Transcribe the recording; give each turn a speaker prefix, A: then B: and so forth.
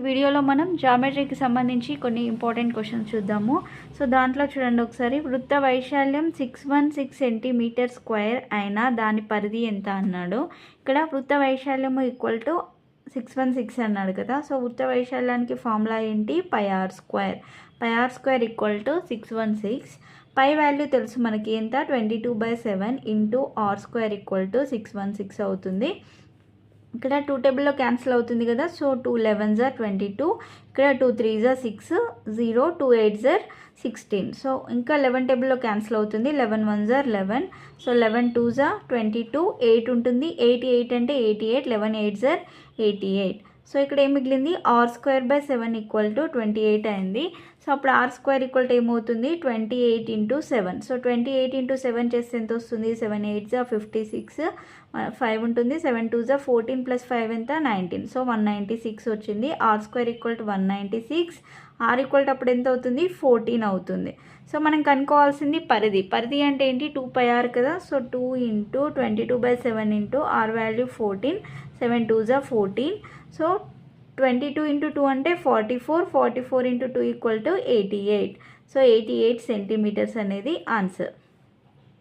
A: వీడియోలో మనం జామెట్రీకి సంబంధించి కొన్ని ఇంపార్టెంట్ క్వశ్చన్స్ చూద్దాము. సో దాంట్లో చూడండి ఒకసారి, వృత్త వైశాల్యం 616 సెంటీమీటర్ స్క్వేర్ అయినా దాని పరిధి ఎంత అన్నాడు. ఇక్కడ వృత్త వైశాల్యం ఈక్వల్ టు 616 అన్నాడు కదా. సో వృత్త వైశాల్యానికి ఫార్ములా ఏంటి? Pi R square. Pi R square equal to 616. Pi value తెలుసు మనకి ఎంత? 22/7 into R square equal to 616 అవుతుంది. ఇక్కడ 2 టేబుల్లో క్యాన్సిల్ అవుతుంది కదా. సో 2 11s are 22, ఇక్కడ 2 3s are 6, 0 2 8s are 16. So ఇంకా 11 టేబుల్లో క్యాన్సిల్ అవుతుంది. 11 1s are 11, so 11 2s are 22, 8 ఉంటుంది. 88 అంటే 88, 11 8s are 88. సో ఇక్కడ ఏం మిగిలింది? R square by 7 equal to 28 అయింది. సో అప్పుడు ఆర్ స్క్వేర్ ఈక్వల్ టు ఏమవుతుంది? 28 ఇంటూ 7. సో 28 ఇంటూ 7 చేస్తే ఎంత వస్తుంది? 7 8s are 56, 5 ఉంటుంది. 7 2s are 14 ప్లస్ 5 ఎంత? 19. సో 196 వచ్చింది. R square equal to 196. R equal to అప్పుడు ఎంత అవుతుంది? 14 అవుతుంది. సో మనం కనుక్కోవాల్సింది పరిధి. పరిధి అంటే ఏంటి? 2πr కదా. So 2 into 22/7 into R value 14, 7 2s are 14. So 22 into 2 అంటే 44, 44 into 2 equal to 88. So 88 centimetres అనేది ఆన్సర్.